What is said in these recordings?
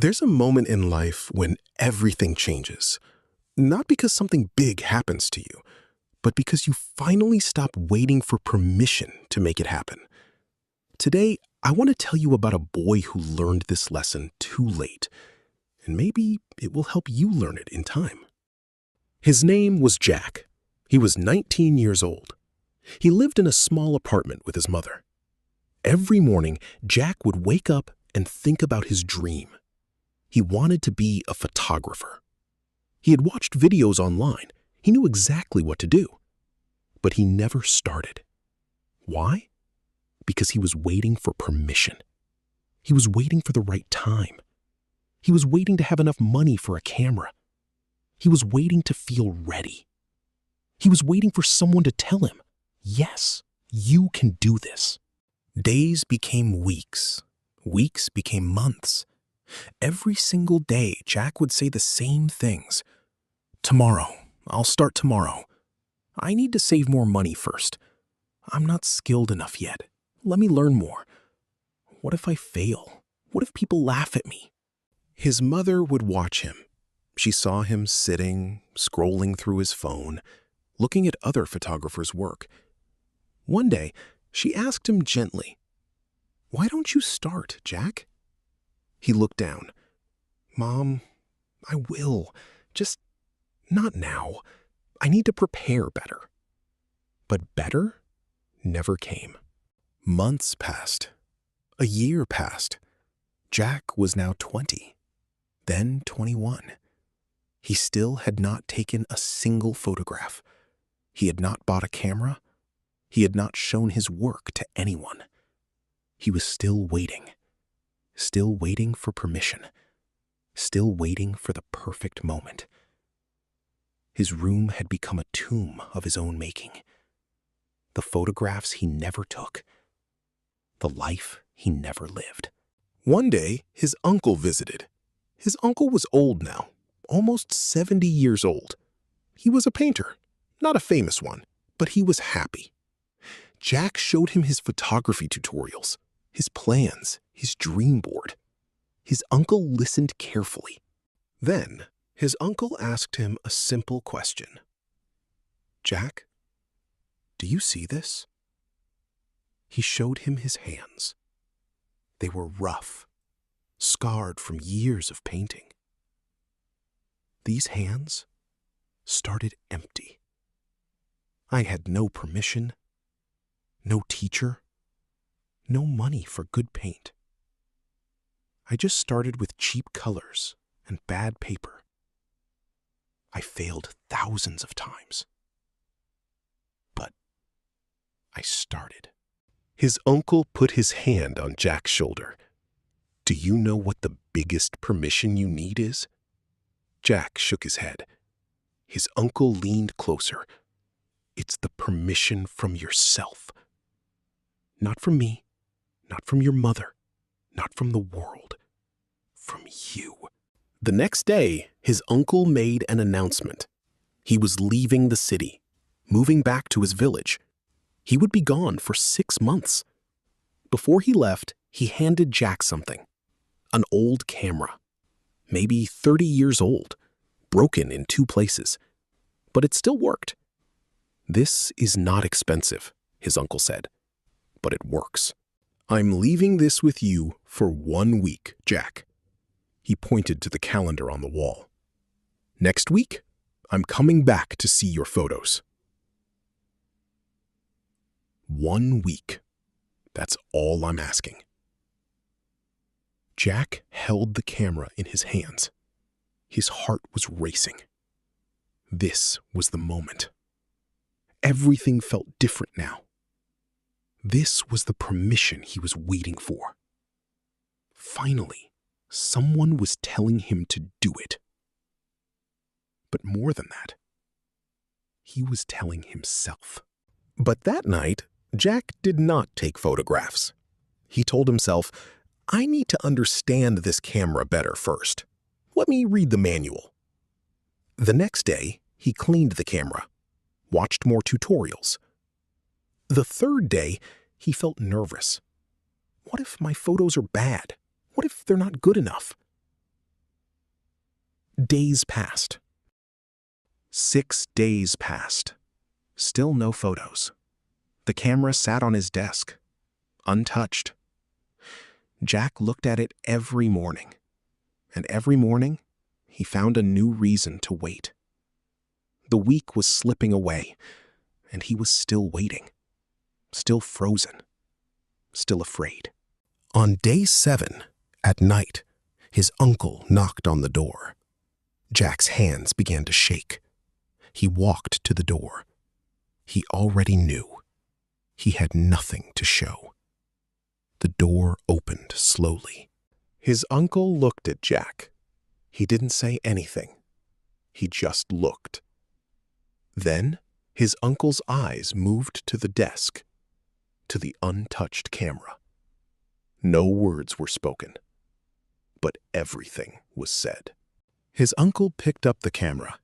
There's a moment in life when everything changes. Not because something big happens to you, but because you finally stop waiting for permission to make it happen. Today, I want to tell you about a boy who learned this lesson too late, and maybe it will help you learn it in time. His name was Jack. He was 19 years old. He lived in a small apartment with his mother. Every morning, Jack would wake up and think about his dream. He wanted to be a photographer. He had watched videos online. He knew exactly what to do. But he never started. Why? Because he was waiting for permission. He was waiting for the right time. He was waiting to have enough money for a camera. He was waiting to feel ready. He was waiting for someone to tell him, yes, you can do this. Days became weeks. Weeks became months. Every single day, Jack would say the same things. Tomorrow, I'll start tomorrow. I need to save more money first. I'm not skilled enough yet. Let me learn more. What if I fail? What if people laugh at me? His mother would watch him. She saw him sitting, scrolling through his phone, looking at other photographers' work. One day, she asked him gently, "Why don't you start, Jack?" He looked down. "Mom, I will. Just not now. I need to prepare better." But better never came. Months passed. A year passed. Jack was now 20, then 21. He still had not taken a single photograph. He had not bought a camera. He had not shown his work to anyone. He was still waiting for permission, still waiting for the perfect moment. His room had become a tomb of his own making. The photographs he never took, the life he never lived. One day, his uncle visited. His uncle was old now, almost 70 years old. He was a painter, not a famous one, but he was happy. Jack showed him his photography tutorials, his plans, his dream board. His uncle listened carefully. Then, his uncle asked him a simple question. "Jack, do you see this?" He showed him his hands. They were rough, scarred from years of painting. These hands started empty. I had no permission, no teacher, no money for good paint. I just started with cheap colors and bad paper. I failed thousands of times. But I started. His uncle put his hand on Jack's shoulder. "Do you know what the biggest permission you need is?" Jack shook his head. His uncle leaned closer. "It's the permission from yourself. Not from me, not from your mother, not from the world, from you." The next day, his uncle made an announcement. He was leaving the city, moving back to his village. He would be gone for 6 months. Before he left, he handed Jack something. An old camera, maybe 30 years old, broken in 2 places. But it still worked. "This is not expensive," his uncle said, "but it works. I'm leaving this with you for 1 week, Jack." He pointed to the calendar on the wall. "Next week, I'm coming back to see your photos." 1 week. That's all I'm asking. Jack held the camera in his hands. His heart was racing. This was the moment. Everything felt different now. This was the permission he was waiting for. Finally, someone was telling him to do it. But more than that, he was telling himself. But that night, Jack did not take photographs. He told himself, "I need to understand this camera better first. Let me read the manual." The next day, he cleaned the camera, watched more tutorials. The third day, he felt nervous. What if my photos are bad? What if they're not good enough? Days passed. 6 days passed. Still no photos. The camera sat on his desk, untouched. Jack looked at it every morning, and every morning he found a new reason to wait. The week was slipping away, and he was still waiting, still frozen, still afraid. On day 7, at night, his uncle knocked on the door. Jack's hands began to shake. He walked to the door. He already knew. He had nothing to show. The door opened slowly. His uncle looked at Jack. He didn't say anything. He just looked. Then his uncle's eyes moved to the desk, to the untouched camera. No words were spoken, but everything was said. His uncle picked up the camera.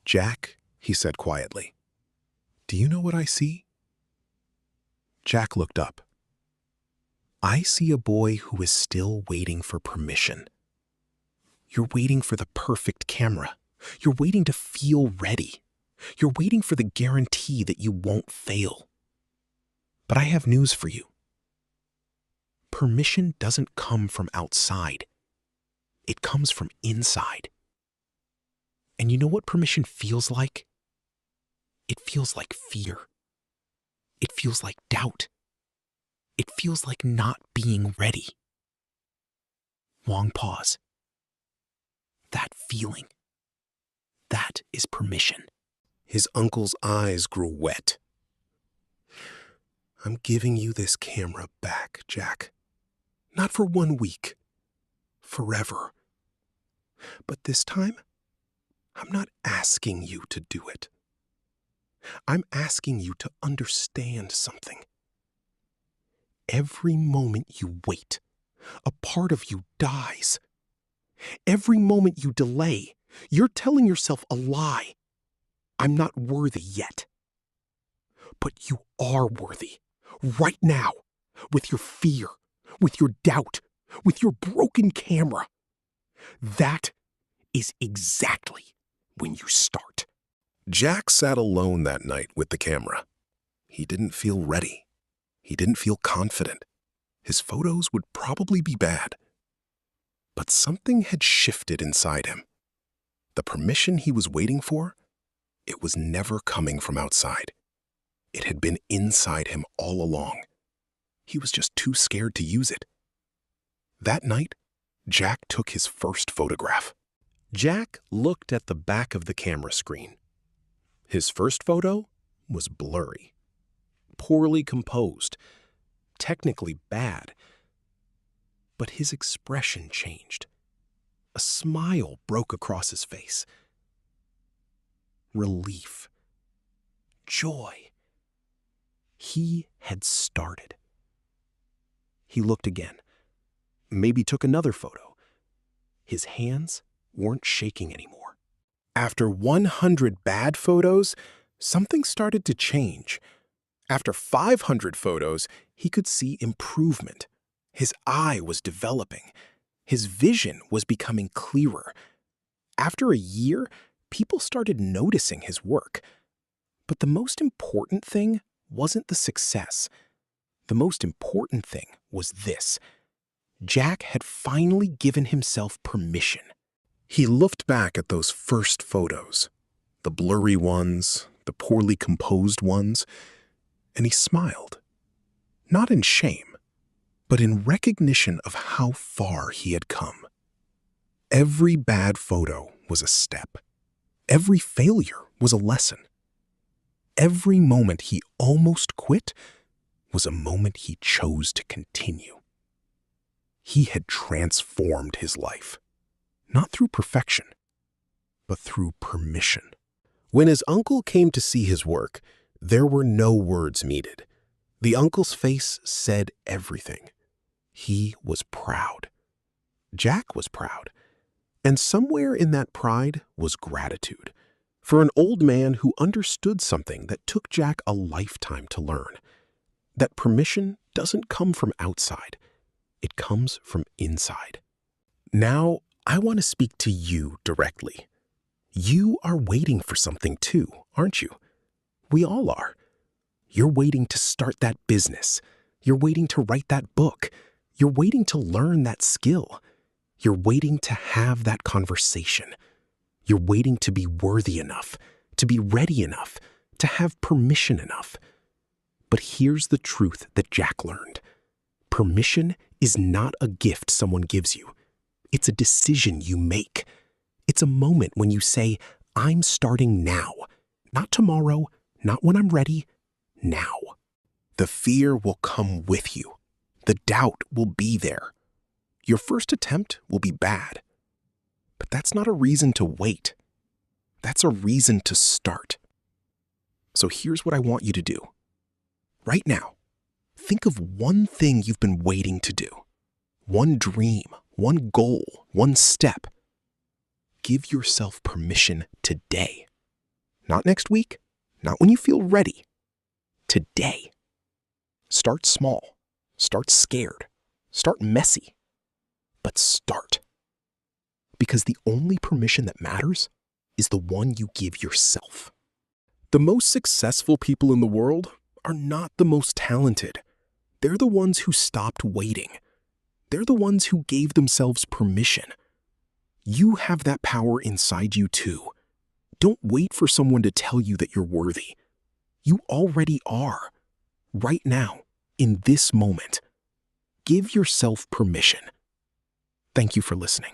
"Jack," he said quietly, "do you know what I see?" Jack looked up. "I see a boy who is still waiting for permission. You're waiting for the perfect camera. You're waiting to feel ready. You're waiting for the guarantee that you won't fail. But I have news for you. Permission doesn't come from outside. It comes from inside. And you know what permission feels like? It feels like fear. It feels like doubt. It feels like not being ready." Long pause. That feeling. That is permission. His uncle's eyes grew wet. "I'm giving you this camera back, Jack. Not for 1 week. Forever. But this time, I'm not asking you to do it. I'm asking you to understand something. Every moment you wait, a part of you dies. Every moment you delay, you're telling yourself a lie. I'm not worthy yet. But you are worthy, right now, with your fear, with your doubt, with your broken camera. That is exactly when you start." Jack sat alone that night with the camera. He didn't feel ready. He didn't feel confident. His photos would probably be bad. But something had shifted inside him. The permission he was waiting for, it was never coming from outside. It had been inside him all along. He was just too scared to use it. That night, Jack took his first photograph. Jack looked at the back of the camera screen. His first photo was blurry, poorly composed, technically bad. But his expression changed. A smile broke across his face. Relief. Joy. He had started. He looked again. Maybe took another photo. His hands weren't shaking anymore. After 100 bad photos, something started to change. After 500 photos, he could see improvement. His eye was developing. His vision was becoming clearer. After a year, people started noticing his work. But the most important thing wasn't the success. The most important thing was this. Jack had finally given himself permission. He looked back at those first photos, the blurry ones, the poorly composed ones, and he smiled. Not in shame, but in recognition of how far he had come. Every bad photo was a step. Every failure was a lesson. Every moment he almost quit was a moment he chose to continue. He had transformed his life, not through perfection, but through permission. When his uncle came to see his work, there were no words needed. The uncle's face said everything. He was proud. Jack was proud. And somewhere in that pride was gratitude for an old man who understood something that took Jack a lifetime to learn. That permission doesn't come from outside. It comes from inside. Now, I want to speak to you directly. You are waiting for something too, aren't you? We all are. You're waiting to start that business. You're waiting to write that book. You're waiting to learn that skill. You're waiting to have that conversation. You're waiting to be worthy enough, to be ready enough, to have permission enough. But here's the truth that Jack learned. Permission is not a gift someone gives you. It's a decision you make. It's a moment when you say, I'm starting now. Not tomorrow, not when I'm ready, now. The fear will come with you. The doubt will be there. Your first attempt will be bad. But that's not a reason to wait. That's a reason to start. So here's what I want you to do. Right now, think of one thing you've been waiting to do. One dream, one goal, one step. Give yourself permission today. Not next week, not when you feel ready. Today. Start small. Start scared. Start messy. But start. Because the only permission that matters is the one you give yourself. The most successful people in the world are not the most talented. They're the ones who stopped waiting. They're the ones who gave themselves permission. You have that power inside you too. Don't wait for someone to tell you that you're worthy. You already are. Right now, in this moment. Give yourself permission. Thank you for listening.